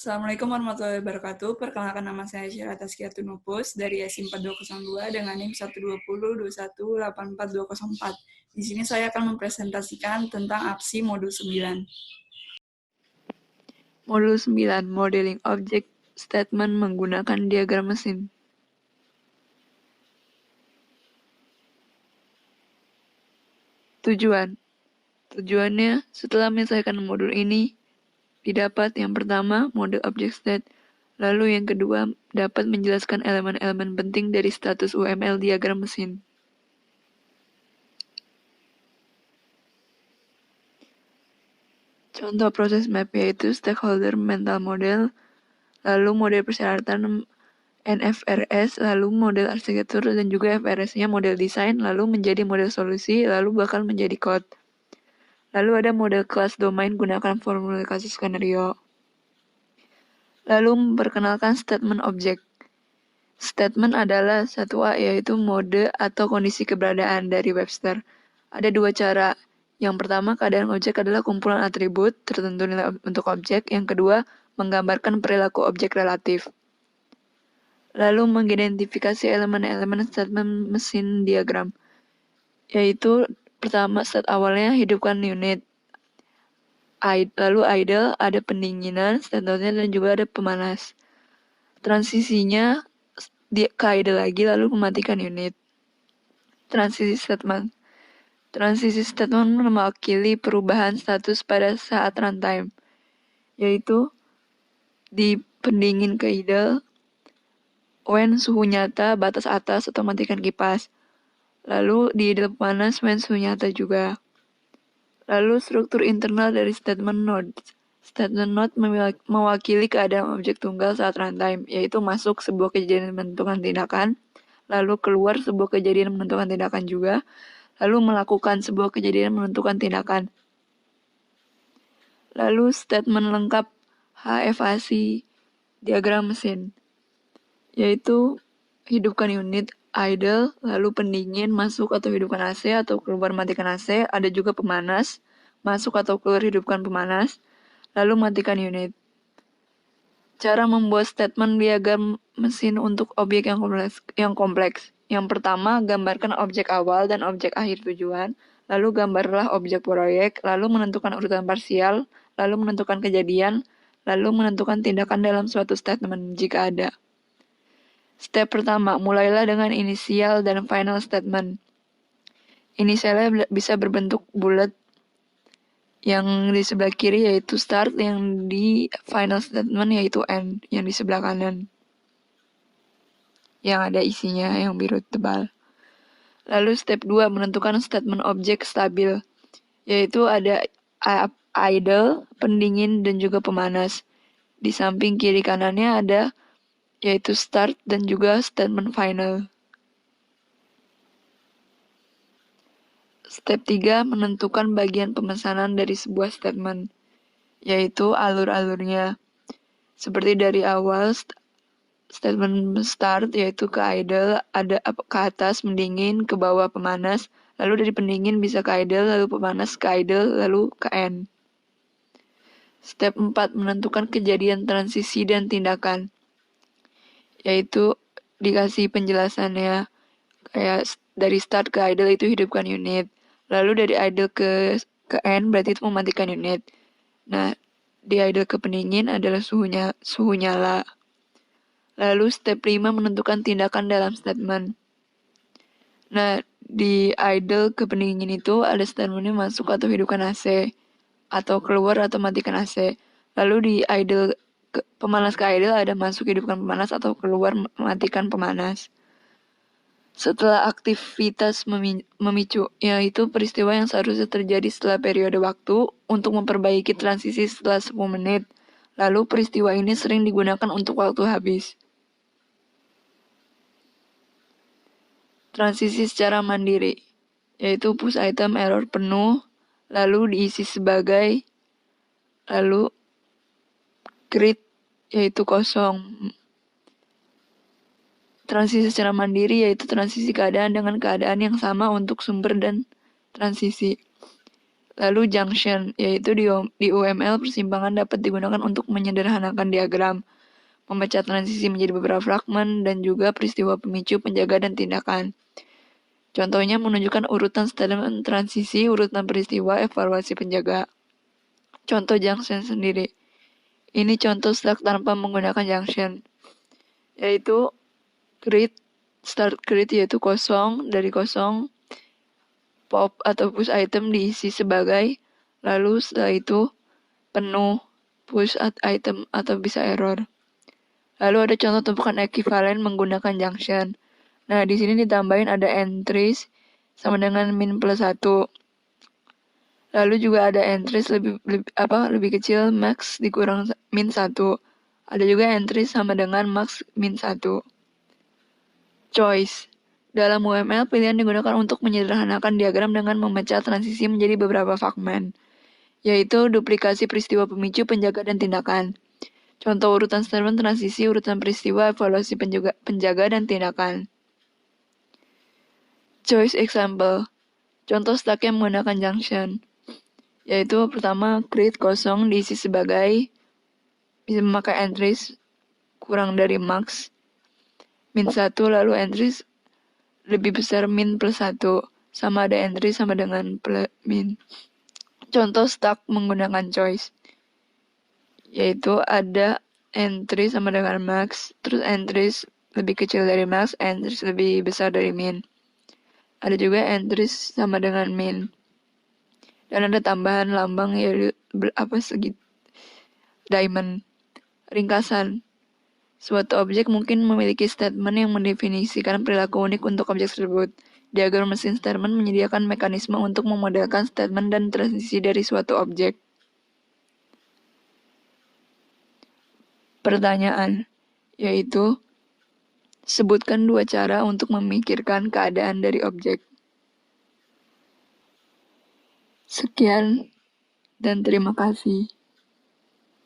Assalamualaikum warahmatullahi wabarakatuh. Perkenalkan nama saya Syira Taskia Tunupus dari SIM 4202 dengan NIM 120218424. Di sini saya akan mempresentasikan tentang APSI modul 9. Modul 9, Modeling Object Statement menggunakan diagram mesin. Tujuannya, setelah menyelesaikan modul ini, didapat yang pertama, model object state, lalu yang kedua, dapat menjelaskan elemen-elemen penting dari status UML diagram mesin. Contoh proses map yaitu stakeholder mental model, lalu model persyaratan NFRS, lalu model arsitektur, dan juga FRS-nya model desain, lalu menjadi model solusi, lalu bakal menjadi code. Lalu ada model kelas domain gunakan formula kasus skenario. Lalu memperkenalkan statement objek. Statement adalah 1A yaitu mode atau kondisi keberadaan dari Webster. Ada dua cara. Yang pertama, keadaan objek adalah kumpulan atribut tertentu nilai untuk objek. Yang kedua, menggambarkan perilaku objek relatif. Lalu mengidentifikasi elemen-elemen statement mesin diagram. Yaitu pertama, state awalnya hidupkan unit. Lalu idle, ada pendinginan, standarnya, dan juga ada pemanas. Transisinya ke idle lagi, lalu mematikan unit. Transisi statement mewakili perubahan status pada saat runtime, yaitu di pendingin ke idle, when suhu nyata, batas atas, atau matikan kipas. Lalu di idle panas, when suhu nyata juga. Lalu struktur internal dari statement node. Statement node mewakili keadaan objek tunggal saat runtime, yaitu masuk sebuah kejadian menentukan tindakan, lalu keluar sebuah kejadian menentukan tindakan juga, lalu melakukan sebuah kejadian menentukan tindakan. Lalu statement lengkap HFAC diagram mesin, yaitu hidupkan unit, idle, lalu pendingin, masuk atau hidupkan AC atau keluar matikan AC, ada juga pemanas, masuk atau keluar hidupkan pemanas, lalu matikan unit. Cara membuat statement diagram mesin untuk objek yang kompleks. Yang pertama, gambarkan objek awal dan objek akhir tujuan, lalu gambarlah objek proyek, lalu menentukan urutan parsial, lalu menentukan kejadian, lalu menentukan tindakan dalam suatu statement jika ada. Step pertama, mulailah dengan inisial dan final statement. Inisialnya bisa berbentuk bulat yang di sebelah kiri yaitu start, yang di final statement yaitu end, yang di sebelah kanan. Yang ada isinya yang biru tebal. Lalu step 2, menentukan statement objek stabil, yaitu ada idle, pendingin, dan juga pemanas. Di samping kiri kanannya ada yaitu start dan juga statement final. Step 3, menentukan bagian pemesanan dari sebuah statement, yaitu alur-alurnya. Seperti dari awal, statement start yaitu ke idle, ada ke atas pendingin, ke bawah pemanas, lalu dari pendingin bisa ke idle, lalu pemanas ke idle, lalu ke end. Step 4, menentukan kejadian transisi dan tindakan, yaitu dikasih penjelasannya, kayak dari start ke idle itu hidupkan unit, lalu dari idle ke end berarti itu mematikan unit. Nah, di idle ke pendingin adalah suhu nyala. Lalu step 5, menentukan tindakan dalam statement. Nah, di idle ke pendingin itu ada statementnya masuk atau hidupkan AC, atau keluar atau matikan AC. Lalu di idle pemanas ke idle ada masuk hidupkan pemanas atau keluar matikan pemanas. Setelah aktivitas memicu, yaitu peristiwa yang seharusnya terjadi setelah periode waktu untuk memperbaiki transisi setelah 10 menit. Lalu peristiwa ini sering digunakan untuk waktu habis. Transisi secara mandiri, yaitu push item error penuh, lalu diisi sebagai, lalu create yaitu kosong. Transisi secara mandiri yaitu transisi keadaan dengan keadaan yang sama untuk sumber dan transisi. Lalu junction, yaitu di UML persimpangan dapat digunakan untuk menyederhanakan diagram, memecah transisi menjadi beberapa fragmen, dan juga peristiwa pemicu, penjaga, dan tindakan. Contohnya menunjukkan urutan statement transisi, urutan peristiwa, evaluasi, penjaga. Contoh junction sendiri. Ini contoh stack tanpa menggunakan junction, yaitu create, start create yaitu kosong, dari kosong, pop atau push item diisi sebagai, lalu setelah itu penuh, push item atau bisa error. Lalu ada contoh tumpukan ekivalen menggunakan junction. Nah, di sini ditambahin ada entries sama dengan min plus 1. Lalu juga ada entries lebih kecil max dikurang min 1. Ada juga entries sama dengan max min 1. Choice. Dalam UML, pilihan digunakan untuk menyederhanakan diagram dengan memecah transisi menjadi beberapa fragmen, yaitu duplikasi peristiwa pemicu, penjaga, dan tindakan. Contoh urutan statement transisi, urutan peristiwa, evaluasi, penjaga, dan tindakan. Choice example. Contoh stack yang menggunakan junction, yaitu pertama create kosong diisi sebagai, bisa memakai entries kurang dari max min 1, lalu entries lebih besar min plus 1, sama ada entry sama dengan min. Contoh stack menggunakan choice, yaitu ada entry sama dengan max, terus entries lebih kecil dari max, entries lebih besar dari min. Ada juga entries sama dengan min. Dan ada tambahan lambang yaitu diamond. Ringkasan. Suatu objek mungkin memiliki statement yang mendefinisikan perilaku unik untuk objek tersebut. Diagram mesin statement menyediakan mekanisme untuk memodelkan statement dan transisi dari suatu objek. Pertanyaan, yaitu sebutkan 2 cara untuk memikirkan keadaan dari objek. Sekian dan terima kasih.